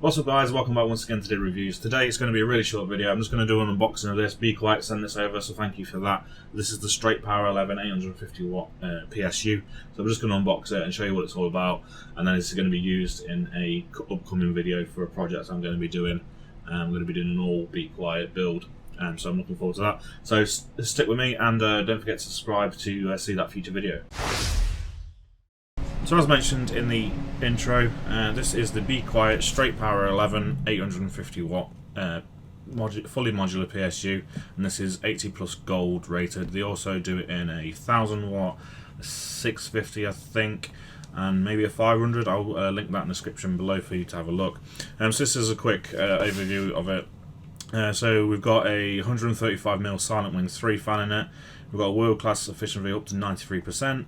What's up guys, welcome back once again to the reviews. Today it's going to be a really short video. I'm just going to do an unboxing of this. Be quiet, send this over, so thank you for that. This is the Straight Power 11 850w PSU. So I'm just going to unbox it and show you what it's all about, and then it's going to be used in a upcoming video for a project I'm going to be doing. I'm going to be doing an all Be Quiet build, so I'm looking forward to that. So stick with me and don't forget to subscribe to see that future video. So as mentioned in the intro, this is the Be Quiet Straight Power 11 850w fully modular PSU, and this is 80 plus gold rated. They also do it in a 1000W, a 650 I think, and maybe a 500. I'll link that in the description below for you to have a look. So this is a quick overview of it. So we've got a 135mm Silent Wing 3 fan in it. We've got a world-class efficiency up to 93%.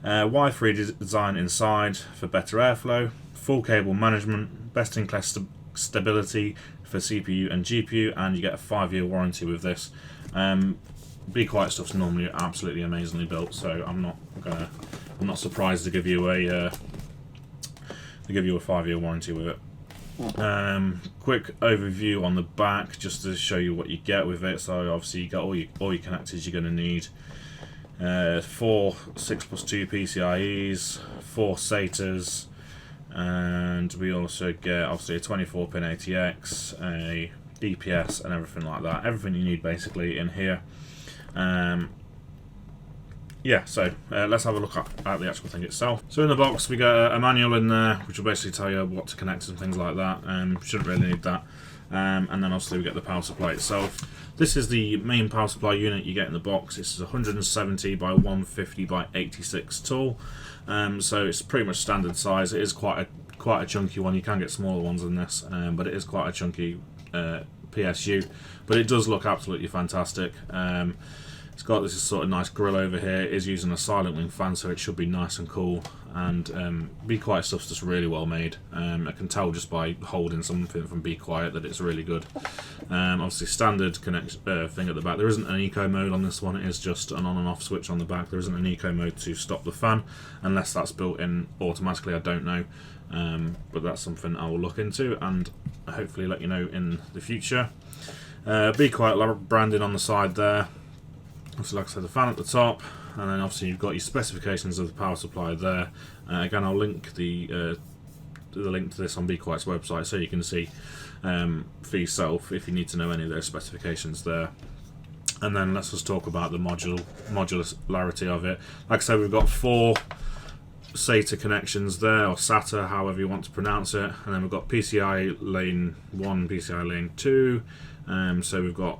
Wi-Fi design inside for better airflow, full cable management, best-in-class stability for CPU and GPU, and you get a 5-year warranty with this. Be Quiet stuff's normally absolutely amazingly built, so I'm not surprised to give you a 5-year warranty with it. Quick overview on the back, just to show you what you get with it. So obviously you got all your connectors you're going to need. 4 6+2 PCIEs, 4 SATAs, and we also get obviously a 24-pin ATX, a DPS, and everything like that. Everything you need basically in here. Yeah, so let's have a look at the actual thing itself. So in the box we got a manual in there, which will basically tell you what to connect and things like that. Shouldn't really need that. And then obviously we get the power supply itself. This is the main power supply unit you get in the box. This is 170 by 150 by 86 tall. So it's pretty much standard size. It is quite a chunky one. You can get smaller ones than this, but it is quite a chunky PSU. But it does look absolutely fantastic. It's got this sort of nice grill over here. It is using a Silent Wing fan, so it should be nice and cool. And Be Quiet stuff's just really well made. I can tell just by holding something from Be Quiet that it's really good. Obviously standard connection thing at the back. There isn't an eco mode on this one. It is just an on and off switch on the back. There isn't an eco mode to stop the fan, unless that's built in automatically. I don't know, but that's something I will look into and hopefully let you know in the future. Be Quiet branding on the side there. So like I said, the fan at the top, and then obviously you've got your specifications of the power supply there. Again, I'll link the link to this on Be Quiet's website, so you can see for yourself if you need to know any of those specifications there. And then let's just talk about the modularity of it. Like I said, we've got 4 SATA connections there, or SATA, however you want to pronounce it, and then we've got PCI lane 1, PCI lane 2. So we've got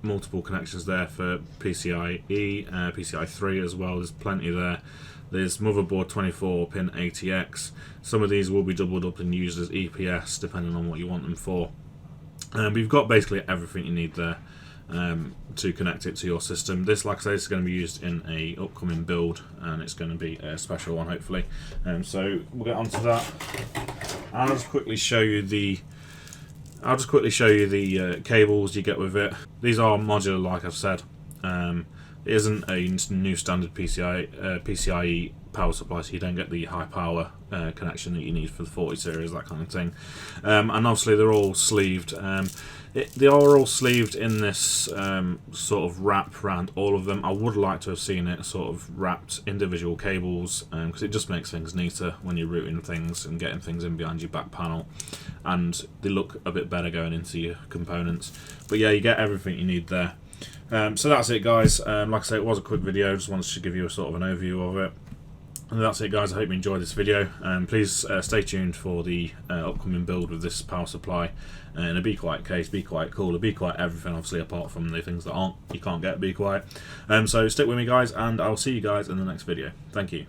multiple connections there for PCIe, PCI 3 as well. There's plenty there. There's motherboard 24-pin ATX. Some of these will be doubled up and used as EPS depending on what you want them for. But you've got basically everything you need there to connect it to your system. This, like I say, is going to be used in a upcoming build, and it's going to be a special one hopefully. So we'll get onto that. I'll just quickly show you the cables you get with it. These are modular, like I've said. It isn't a new standard PCIe power supply, so you don't get the high power connection that you need for the 40 series, that kind of thing. And obviously they're all sleeved. They are all sleeved in this sort of wrap around all of them. I would like to have seen it sort of wrapped individual cables, because it just makes things neater when you're routing things and getting things in behind your back panel, and they look a bit better going into your components. But yeah, you get everything you need there. So that's it guys. Like I say, it was a quick video, just wanted to give you a sort of an overview of it. And that's it guys, I hope you enjoyed this video. Please stay tuned for the upcoming build with this power supply. In a Be Quiet case, Be Quiet cooler, Be Quiet everything, obviously, apart from the things that you can't get Be Quiet. So stick with me guys, and I'll see you guys in the next video. Thank you.